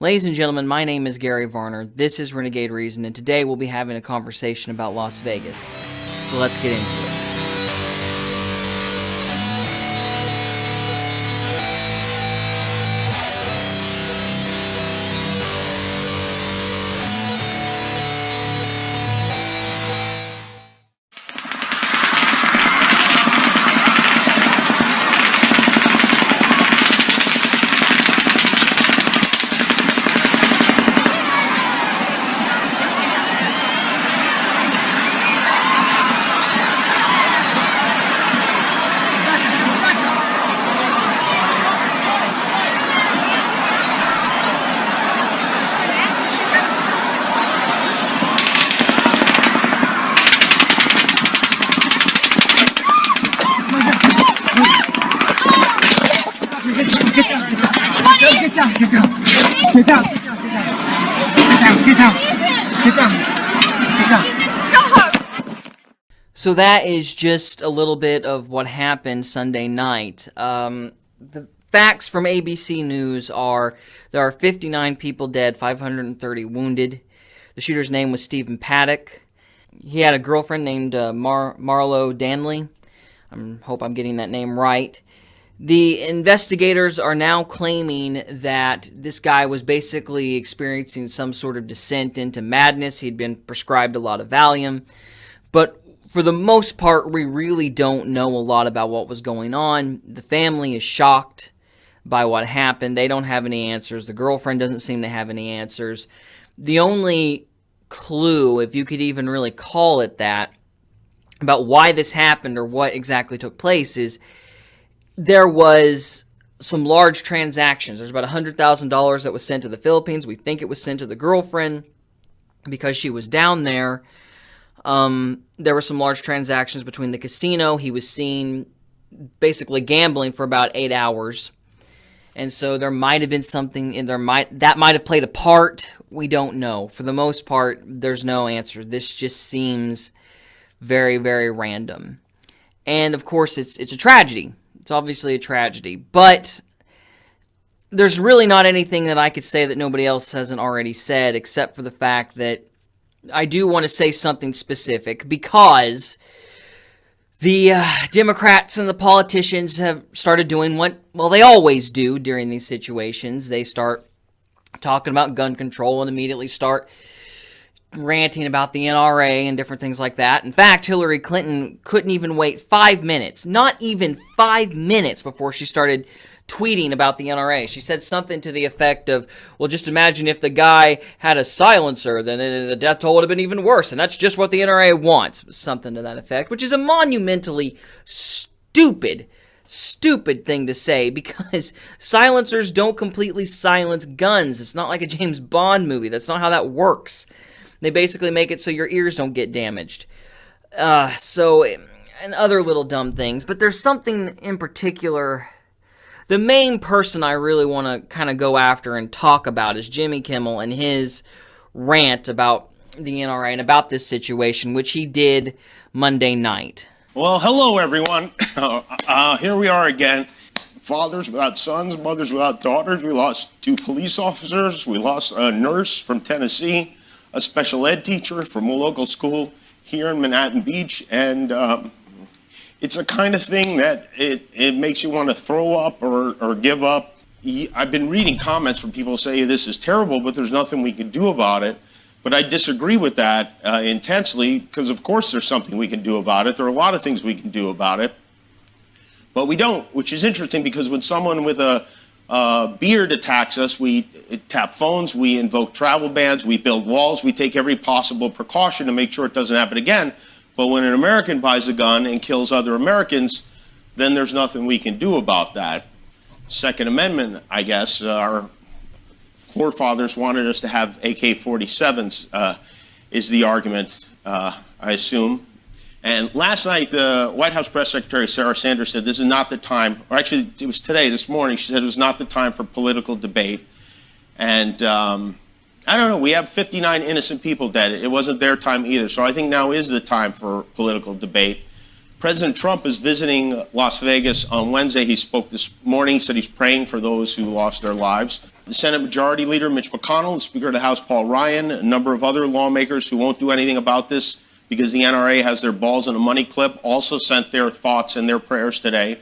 Ladies and gentlemen, my name is Gary Varner. This is Renegade Reason, and today we'll be having a conversation about Las Vegas. So let's get into it. Get down. So that is just a little bit of what happened Sunday night. The facts from ABC News are there are 59 people dead, 530 wounded. The shooter's name was Stephen Paddock. He had a girlfriend named Marlo Danley. I hope I'm getting that name right. The investigators are now claiming that this guy was basically experiencing some sort of descent into madness. He'd been prescribed a lot of Valium. But for the most part, we really don't know a lot about what was going on. The family is shocked by what happened. They don't have any answers. The girlfriend doesn't seem to have any answers. The only clue, if you could even really call it that, about why this happened or what exactly took place is there was some large transactions. There's about $100,000 that was sent to the Philippines. We think it was sent to the girlfriend because she was down there. There were some large transactions between the casino. He was seen basically gambling for about 8 hours. And so there might have been something in there that might have played a part. We don't know. For the most part, there's no answer. This just seems very, very random. And of course, it's a tragedy. It's obviously a tragedy, but there's really not anything that I could say that nobody else hasn't already said, except for the fact that I do want to say something specific, because the Democrats and the politicians have started doing what, well, they always do during these situations. They start talking about gun control and immediately start ranting about the NRA and different things like that. In fact, Hillary Clinton couldn't even wait 5 minutes, not even 5 minutes before she started tweeting about the NRA. She said something to the effect of, well, just imagine if the guy had a silencer, then the death toll would have been even worse, and that's just what the NRA wants. Something to that effect, which is a monumentally stupid thing to say, because silencers don't completely silence guns. It's not like a James Bond movie. That's not how that works. They basically make it so your ears don't get damaged. And other little dumb things. But there's something in particular. The main person I really want to kind of go after and talk about is Jimmy Kimmel and his rant about the NRA and about this situation, which he did Monday night. Well, hello, everyone. Here we are again. Fathers without sons, mothers without daughters. We lost 2 police officers. We lost a nurse from Tennessee, a special ed teacher from a local school here in Manhattan Beach, and it's a kind of thing that it makes you want to throw up or give up. I've been reading comments from people say this is terrible, but there's nothing we can do about it. But I disagree with that intensely, because of course there's something we can do about it. There are a lot of things we can do about it, but we don't, which is interesting, because when someone with a beard attacks us, we tap phones, we invoke travel bans, we build walls, we take every possible precaution to make sure it doesn't happen again. But when an American buys a gun and kills other Americans, then there's nothing we can do about that. Second Amendment, I guess, our forefathers wanted us to have AK-47s, is the argument, I assume. And last night, the White House Press Secretary Sarah Sanders said this is not the time, or actually it was today, this morning, she said it was not the time for political debate. And I don't know, we have 59 innocent people dead. It wasn't their time either. So I think now is the time for political debate. President Trump is visiting Las Vegas on Wednesday. He spoke this morning. He said he's praying for those who lost their lives. The Senate Majority Leader, Mitch McConnell, the Speaker of the House, Paul Ryan, a number of other lawmakers who won't do anything about this because the NRA has their balls in a money clip, also sent their thoughts and their prayers today,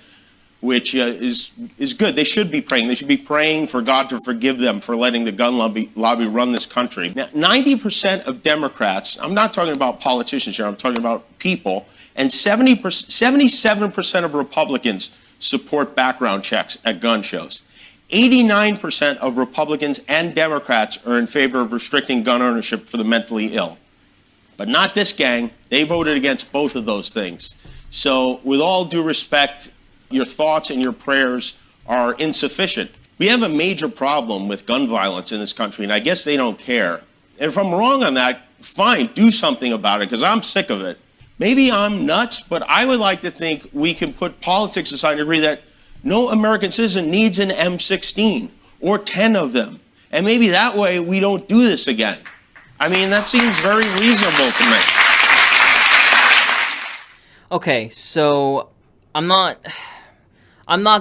which is good. They should be praying. They should be praying for God to forgive them for letting the gun lobby run this country. Now, 90% of Democrats, I'm not talking about politicians here, I'm talking about people, and 77% of Republicans support background checks at gun shows. 89% of Republicans and Democrats are in favor of restricting gun ownership for the mentally ill. But not this gang. They voted against both of those things. So with all due respect, your thoughts and your prayers are insufficient. We have a major problem with gun violence in this country, and I guess they don't care. And if I'm wrong on that, fine, do something about it, because I'm sick of it. Maybe I'm nuts, but I would like to think we can put politics aside and agree that no American citizen needs an M16 or 10 of them. And maybe that way we don't do this again. I mean, that seems very reasonable to me. Okay, so I'm not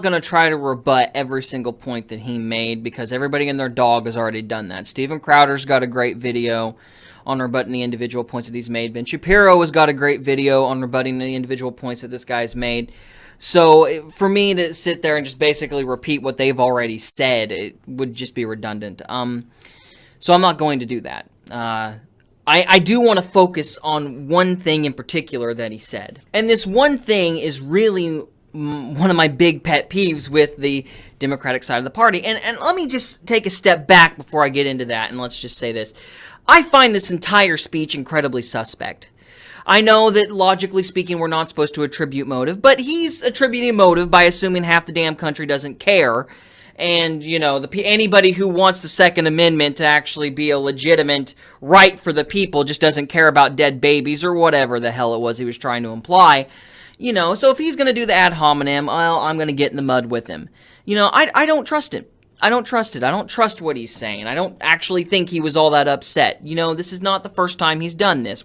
going to try to rebut every single point that he made because everybody and their dog has already done that. Steven Crowder's got a great video on rebutting the individual points that he's made. Ben Shapiro has got a great video on rebutting the individual points that this guy's made. So for me to sit there and just basically repeat what they've already said, it would just be redundant. So I'm not going to do that. I do want to focus on one thing in particular that he said. And this one thing is really one of my big pet peeves with the Democratic side of the party. And let me just take a step back before I get into that, and let's just say this. I find this entire speech incredibly suspect. I know that logically speaking, we're not supposed to attribute motive, but he's attributing motive by assuming half the damn country doesn't care. And, you know, anybody who wants the Second Amendment to actually be a legitimate right for the people just doesn't care about dead babies or whatever the hell it was he was trying to imply. You know, so if he's going to do the ad hominem, well, I'm going to get in the mud with him. You know, I don't trust him. I don't trust it. I don't trust what he's saying. I don't actually think he was all that upset. You know, this is not the first time he's done this.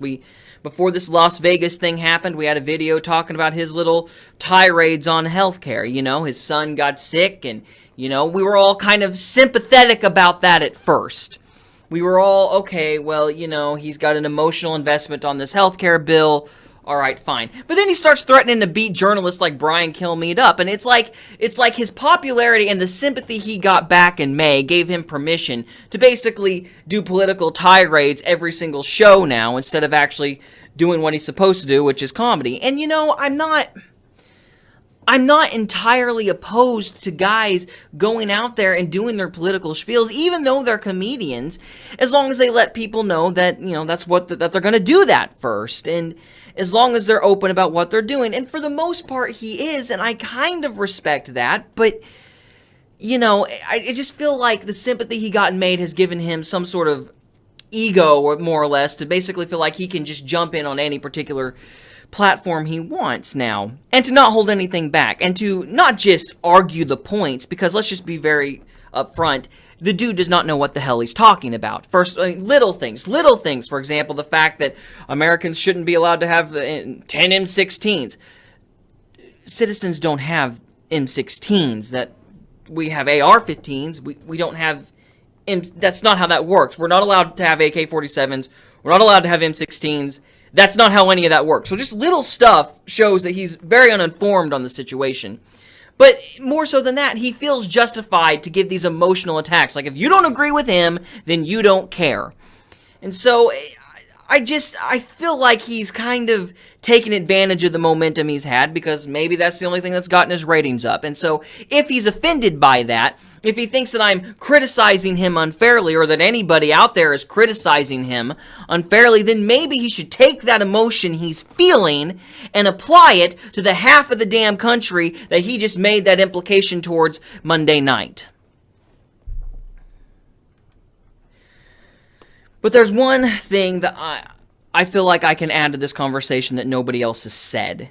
Before this Las Vegas thing happened, we had a video talking about his little tirades on healthcare. You know, his son got sick, and, you know, we were all kind of sympathetic about that at first. We were all, okay, well, you know, he's got an emotional investment on this healthcare bill. All right, fine. But then he starts threatening to beat journalists like Brian Kilmeade up, and it's like his popularity and the sympathy he got back in May gave him permission to basically do political tirades every single show now instead of actually doing what he's supposed to do, which is comedy. And you know, I'm not entirely opposed to guys going out there and doing their political spiels, even though they're comedians, as long as they let people know that, you know, that's what that they're going to do that first, and as long as they're open about what they're doing. And for the most part, he is, and I kind of respect that, but, you know, I just feel like the sympathy he got in May has given him some sort of ego, or more or less, to basically feel like he can just jump in on any particular platform he wants now, and to not hold anything back, and to not just argue the points, because let's just be very upfront, the dude does not know what the hell he's talking about. First, little things, for example, the fact that Americans shouldn't be allowed to have 10 M16s. Citizens don't have M16s, that we have AR-15s, we don't have, that's not how that works. We're not allowed to have AK-47s, we're not allowed to have M16s. That's not how any of that works. So just little stuff shows that he's very uninformed on the situation. But more so than that, he feels justified to give these emotional attacks. Like, if you don't agree with him, then you don't care. And so I feel like he's kind of taken advantage of the momentum he's had, because maybe that's the only thing that's gotten his ratings up. And so if he's offended by that, if he thinks that I'm criticizing him unfairly, or that anybody out there is criticizing him unfairly, then maybe he should take that emotion he's feeling and apply it to the half of the damn country that he just made that implication towards Monday night. But there's one thing that I feel like I can add to this conversation that nobody else has said.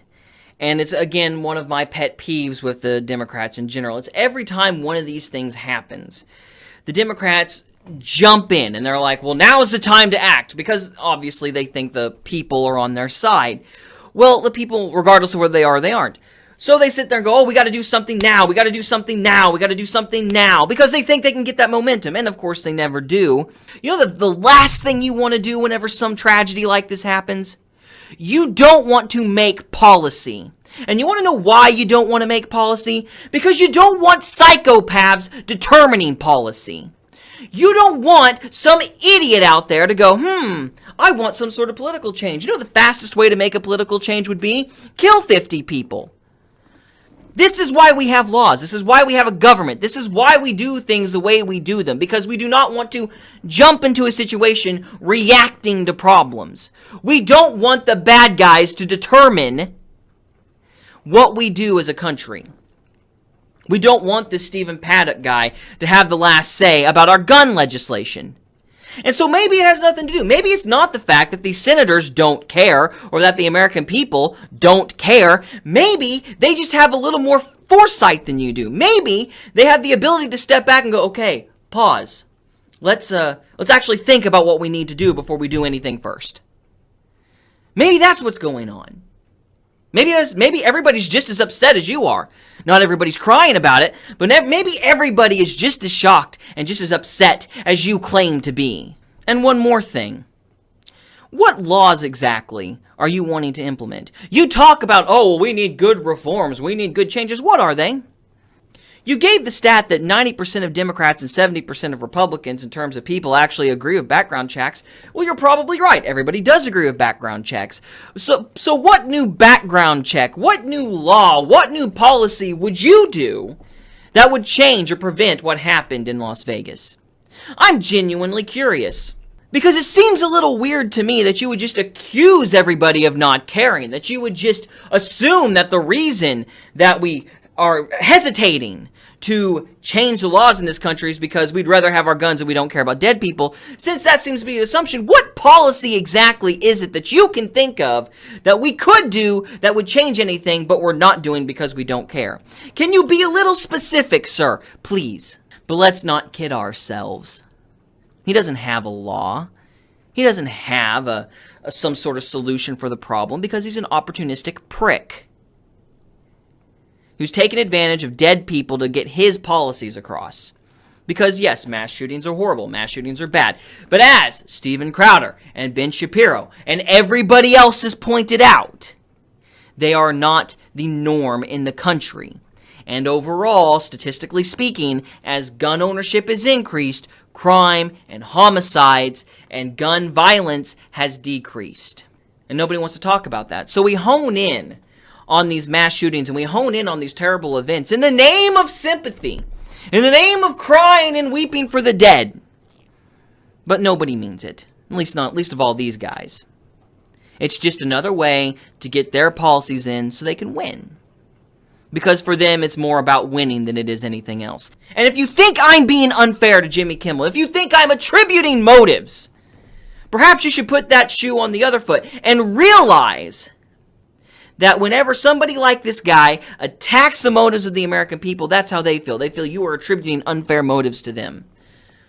And it's, again, one of my pet peeves with the Democrats in general. It's every time one of these things happens, the Democrats jump in and they're like, well, now is the time to act, because obviously they think the people are on their side. Well, the people, regardless of where they are, they aren't. So they sit there and go, oh, we got to do something now. We got to do something now. We got to do something now. Because they think they can get that momentum. And of course, they never do. You know the last thing you want to do whenever some tragedy like this happens? You don't want to make policy. And you want to know why you don't want to make policy? Because you don't want psychopaths determining policy. You don't want some idiot out there to go, I want some sort of political change. You know the fastest way to make a political change would be? Kill 50 people. This is why we have laws. This is why we have a government. This is why we do things the way we do them. Because we do not want to jump into a situation reacting to problems. We don't want the bad guys to determine what we do as a country. We don't want this Stephen Paddock guy to have the last say about our gun legislation. And so maybe it has nothing to do. Maybe it's not the fact that these senators don't care or that the American people don't care. Maybe they just have a little more foresight than you do. Maybe they have the ability to step back and go, okay, pause. Let's actually think about what we need to do before we do anything first. Maybe that's what's going on. Maybe everybody's just as upset as you are. Not everybody's crying about it, but maybe everybody is just as shocked and just as upset as you claim to be. And one more thing. What laws exactly are you wanting to implement? You talk about, oh, we need good reforms, we need good changes. What are they? You gave the stat that 90% of Democrats and 70% of Republicans in terms of people actually agree with background checks. Well, you're probably right. Everybody does agree with background checks. So what new background check, what new law, what new policy would you do that would change or prevent what happened in Las Vegas? I'm genuinely curious. Because it seems a little weird to me that you would just accuse everybody of not caring, that you would just assume that the reason that we are hesitating to change the laws in this country is because we'd rather have our guns and we don't care about dead people. Since that seems to be the assumption, what policy exactly is it that you can think of that we could do that would change anything, but we're not doing because we don't care? Can you be a little specific, sir? Please. But let's not kid ourselves. He doesn't have a law. He doesn't have some sort of solution for the problem because he's an opportunistic prick who's taken advantage of dead people to get his policies across. Because yes, mass shootings are horrible, mass shootings are bad. But as Steven Crowder and Ben Shapiro and everybody else has pointed out, they are not the norm in the country. And overall, statistically speaking, as gun ownership has increased, crime and homicides and gun violence has decreased. And nobody wants to talk about that. So we hone in on these mass shootings and we hone in on these terrible events in the name of sympathy, in the name of crying and weeping for the dead. But nobody means it, least of all these guys. It's just another way to get their policies in so they can win. Because for them, it's more about winning than it is anything else. And if you think I'm being unfair to Jimmy Kimmel, if you think I'm attributing motives, perhaps you should put that shoe on the other foot and realize that whenever somebody like this guy attacks the motives of the American people, that's how they feel. They feel you are attributing unfair motives to them.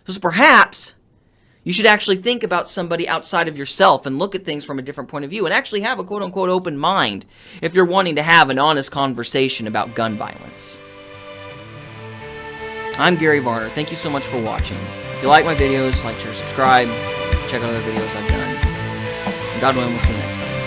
So perhaps you should actually think about somebody outside of yourself and look at things from a different point of view and actually have a quote-unquote open mind if you're wanting to have an honest conversation about gun violence. I'm Gary Varner. Thank you so much for watching. If you like my videos, like, share, subscribe. Check out other videos I've done. And God willing, we'll see you next time.